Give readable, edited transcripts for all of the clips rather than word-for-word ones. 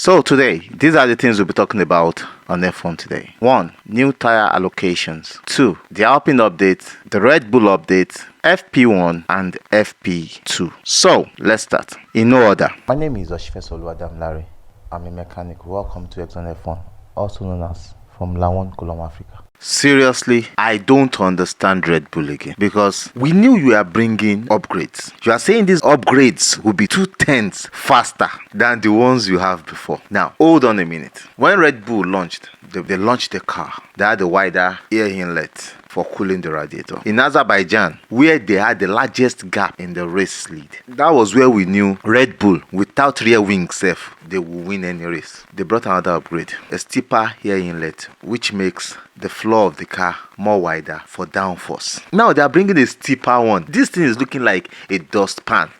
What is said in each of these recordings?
So today, these are the things we'll be talking about on F1 today. 1. New tire allocations. 2. The Alpine update, the Red Bull update, FP1 and FP2. So, let's start. In no order. My name is Oshifesolu Larry. I'm a mechanic. Welcome to Exxon F1, also known as from Lawon, Colombo, Africa. Seriously, I don't understand Red Bull again, because we knew you are bringing upgrades. You are saying these upgrades will be 2/10 faster than the ones you have before. Now, hold on a minute. When Red Bull launched, they launched the car. They had a wider air inlet for cooling the radiator. In Azerbaijan, where they had the largest gap in the race lead, that was where we knew Red Bull, without rear wing safe, they will win any race. They brought another upgrade, a steeper air inlet, which makes the floor of the car more wider for downforce. Now they are bringing a steeper one. This thing is looking like a dustpan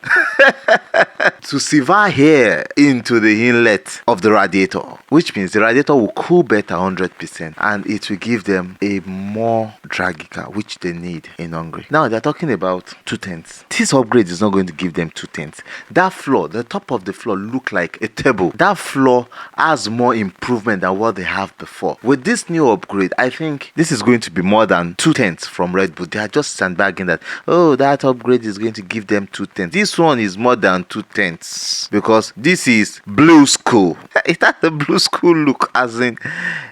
to sieve air into the inlet of the radiator, which means the radiator will cool better 100% and it will give them a more draggy car, which they need in Hungary. Now they're talking about 2/10. This upgrade is not going to give them 2/10. That floor, the top of the floor, look like a table. That floor has more improvement than what they have before. With this new upgrade, I think this is going to be more than 2/10 from Red Bull. They are just sandbagging that, oh, that upgrade is going to give them 2/10. This one is more than 2/10 because this is blue school. It has the blue school look, as in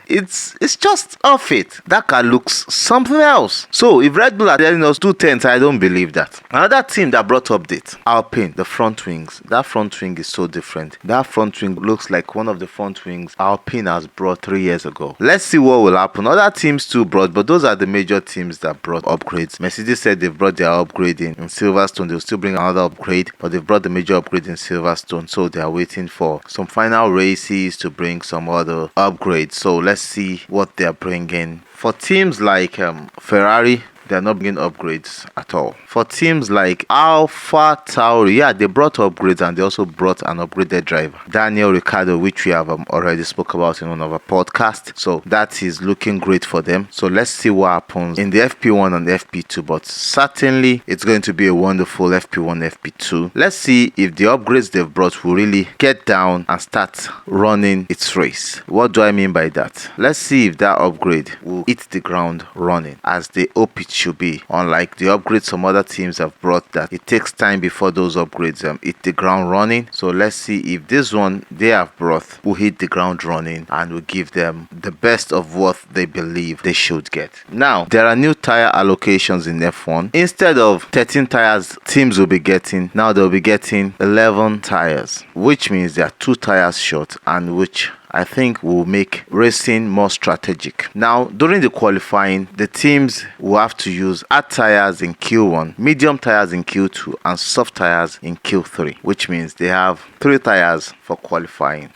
it's just off it. That car looks something else. So if Red Bull are telling us 2/10, I don't believe that. Another team that brought update, Alpine, the front wings. That front wing is so different. That front wing looks like one of the front wings Alpine has brought 3 years ago. Let's see what will happen. Other teams too brought, but those are the major teams that brought upgrades. Mercedes said they've brought their upgrade in Silverstone. They'll still bring another upgrade, but they've brought the major upgrade in Silverstone, so they are waiting for some final races to bring some other upgrades. So let's see what they are bringing. For teams like Ferrari, they are not bringing upgrades at all. For teams like Alpha Tauri, yeah, they brought upgrades and they also brought an upgraded driver, Daniel Ricciardo, which we have already spoke about in one of our podcasts. So that is looking great for them. So let's see what happens in the FP1 and the FP2. But certainly it's going to be a wonderful FP1, FP2. Let's see if the upgrades they've brought will really get down and start running its race. What do I mean by that? Let's see if that upgrade will hit the ground running as they hope it should be, unlike the upgrades some other teams have brought that it takes time before those upgrades hit the ground running. So let's see if this one they have brought will hit the ground running and will give them the best of what they believe they should get. Now there are new tire allocations in F1. Instead of 13 tires teams will be getting, now they'll be getting 11 tires, which means they are 2 tires short, and which I think will make racing more strategic. Now, during the qualifying, the teams will have to use hard tires in Q1, medium tires in Q2, and soft tires in Q3, which means they have 3 tires for qualifying.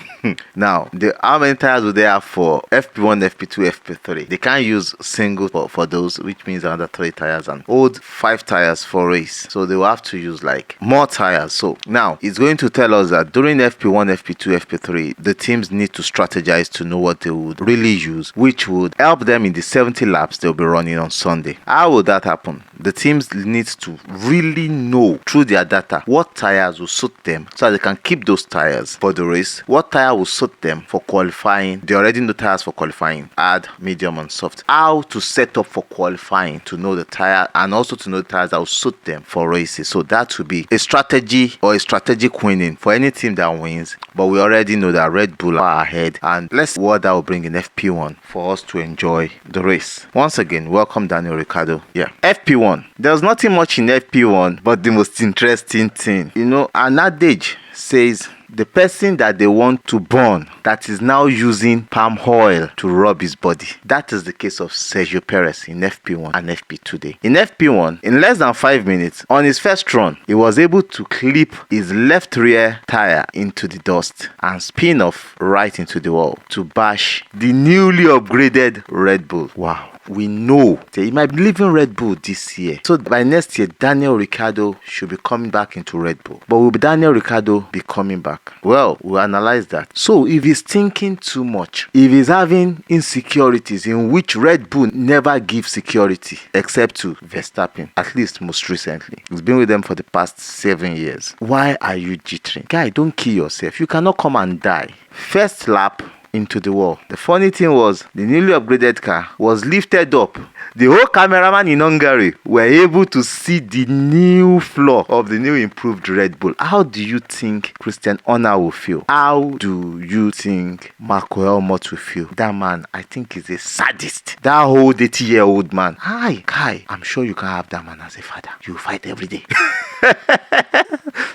Now, how many tires do they have for FP1, FP2, FP3? They can't use singles for those, which means another 3 tires, and hold 5 tires for race. So they will have to use like more tires. So now it's going to tell us that during FP1, FP2, FP3, the teams need to strategize to know what they would really use, which would help them in the 70 laps they'll be running on Sunday. How will that happen? The teams need to really know through their data what tires will suit them so that they can keep those tires for the race. What tire will suit them for qualifying. They already know tires for qualifying, hard, medium and soft. How to set up for qualifying to know the tire, and also to know the tires that will suit them for races. So that will be a strategy or a strategic winning for any team that wins. But we already know that Red Bull are ahead, and let's see what that will bring in FP1 for us to enjoy the race. Once again, welcome Daniel Ricciardo. Yeah, FP1. There's nothing much in FP1, but the most interesting thing, an adage says the person that they want to burn that is now using palm oil to rub his body. That is the case of Sergio Perez in FP1 and FP2 today. In FP1, in less than 5 minutes, on his first run, he was able to clip his left rear tire into the dust and spin off right into the wall to bash the newly upgraded Red Bull. Wow. we know that he might be leaving Red Bull this year. So by next year, Daniel Ricciardo should be coming back into Red Bull. But will Daniel Ricciardo be coming back? Well, we'll analyze that. So if he's thinking too much, if he's having insecurities in which Red Bull never gives security except to Verstappen, at least most recently. He's been with them for the past 7 years. Why are you jittering? Guy, don't kill yourself. You cannot come and die. First lap into the wall. The funny thing was, the newly upgraded car was lifted up. The whole cameraman in Hungary were able to see the new floor of the new improved Red Bull. How do you think Christian Horner will feel? How do you think Marco Helmut will feel? That man, I think, is a sadist. That whole 80-year-old man. Hi, Kai, I'm sure you can have that man as a father. You fight every day.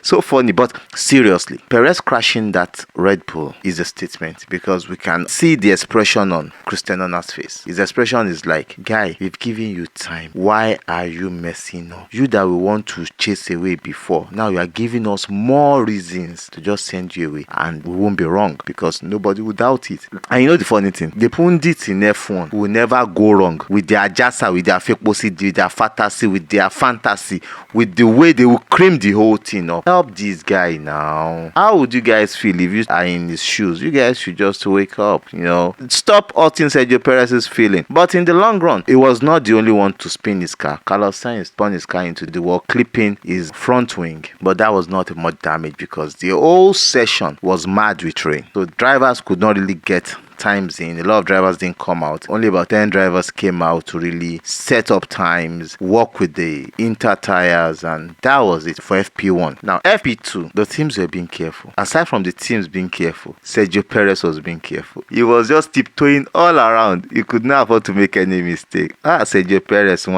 So funny, but seriously, Perez crashing that Red Bull is a statement, because we can see the expression on Christian Horner's face. His expression is like, guy, we've given you time. Why are you messing up? You that we want to chase away before, now you are giving us more reasons to just send you away, and we won't be wrong because nobody will doubt it. And you know the funny thing, the pundits in F1 will never go wrong with their jassa, with their fake pussy, with their fantasy, with the way they will cream the whole thing up. Help this guy now. How would you guys feel if you are in his shoes? You guys should just wake up, Stop hurting Sergio Perez's feeling. But in the long run, he was not the only one to spin his car. Carlos Sainz spun his car into the wall, clipping his front wing. But that was not much damage because the whole session was mad with rain. So drivers could not really get times in. A lot of drivers didn't come out. Only about 10 drivers came out to really set up times, work with the inter tires, and that was it for FP1. Now FP2, the teams were being careful. Aside from the teams being careful, Sergio Perez was being careful. He was just tiptoeing all around. He could not afford to make any mistake. Sergio Perez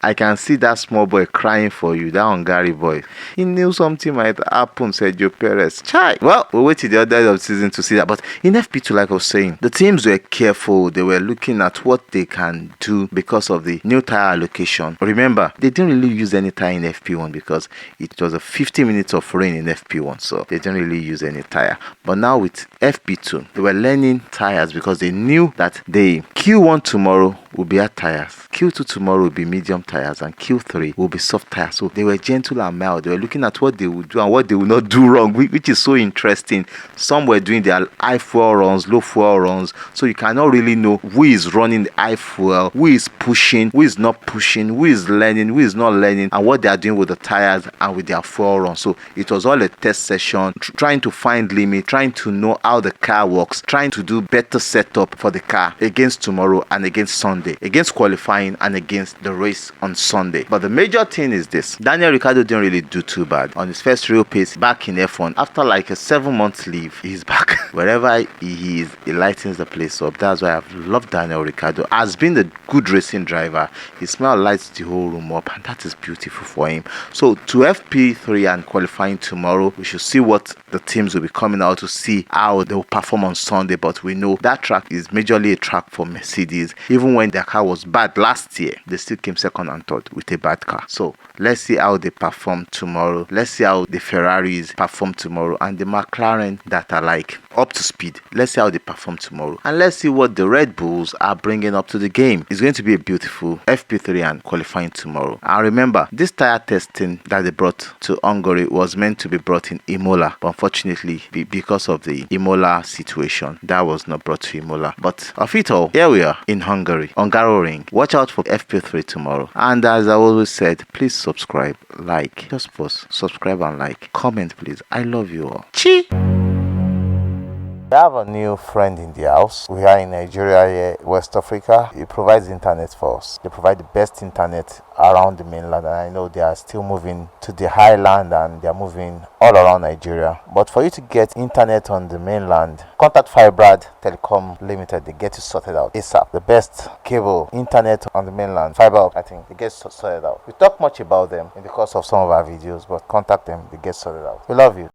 I can see that small boy crying for you, that Hungary boy. He knew something might happen, Sergio Perez. Chai. Well, we'll wait till the other end of the season to see that. But in FP2, like I was saying, the teams were careful. They were looking at what they can do because of the new tire allocation. Remember, they didn't really use any tire in FP1 because it was a 50 minutes of rain in FP1, so they didn't really use any tire. But now with FP2, they were learning tires because they knew that the Q1 tomorrow will be hard tires, Q2 tomorrow will be medium tires, and Q3 will be soft tires. So they were gentle and mild. They were looking at what they would do and what they would not do wrong, which is so interesting. Some were doing their high fuel runs, low fuel runs, so you cannot really know who is running the high fuel, who is pushing, who is not pushing, who is learning, who is not learning, and what they are doing with the tires and with their fuel run. So it was all a test session, trying to find limit, trying to know how the car works, trying to do better setup for the car against tomorrow and against Sunday, against qualifying and against the race on Sunday. But the major thing is this: Daniel Ricciardo didn't really do too bad on his first real pace back in F1. After like a 7-month leave, he's back. Wherever he is, he lightens the place up. That's why I've loved Daniel Ricciardo. Has been a good racing driver. His smile lights the whole room up, and that is beautiful for him. So to FP3 and qualifying tomorrow, we should see what the teams will be coming out to see how they will perform on Sunday. But we know that track is majorly a track for Mercedes. Even when their car was bad last year, they still came second and third with a bad car. So let's see how they perform tomorrow. Let's see how the Ferraris perform tomorrow, and the McLaren that are like up to speed. Let's see how they perform tomorrow, and let's see what the Red Bulls are bringing up to the game. It's going to be a beautiful FP3 and qualifying tomorrow. And remember, this tire testing that they brought to Hungary was meant to be brought in Imola, but unfortunately, because of the Imola situation, that was not brought to Imola. But of it all, here we are in Hungary, Hungaroring. Watch out for FP3 tomorrow. And as I always said, please subscribe, like, just post, subscribe and like, comment please. I love you all. Chi. We have a new friend in the house. We are in Nigeria here, West Africa. He provides internet for us. They provide the best internet around the mainland, and I know they are still moving to the highland and they are moving all around Nigeria. But for you to get internet on the mainland, contact Fibrad Telecom Limited. They get you sorted out ASAP. The best cable internet on the mainland, fiber, I think they get sorted out. We talk much about them in the course of some of our videos, but contact them, they get sorted out. We love you.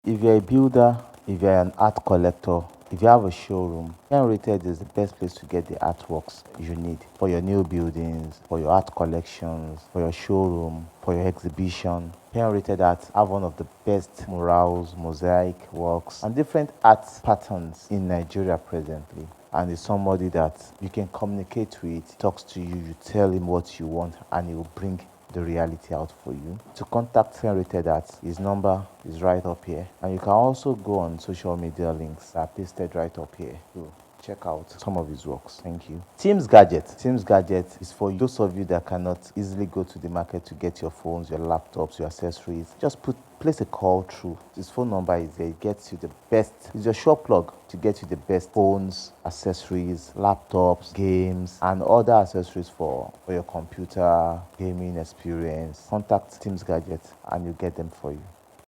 If you're a builder, if you're an art collector, if you have a showroom, Hungaroring is the best place to get the artworks you need for your new buildings, for your art collections, for your showroom, for your exhibition. Hungaroring Art have one of the best murals, mosaic works, and different art patterns in Nigeria presently. and is somebody that you can communicate with, talks to you, you tell him what you want, and he will bring the reality out for you. To contact Henry that his number is right up here, and you can also go on social media links that are pasted right up here. So check out some of his works. Thank you. Teams Gadget. Teams Gadget is for those of you that cannot easily go to the market to get your phones, your laptops, your accessories. Just place a call through. His phone number is there. It gets you the best. It's your shop plug to get you the best phones, accessories, laptops, games, and other accessories for your computer gaming experience. Contact Teams Gadget and you get them for you.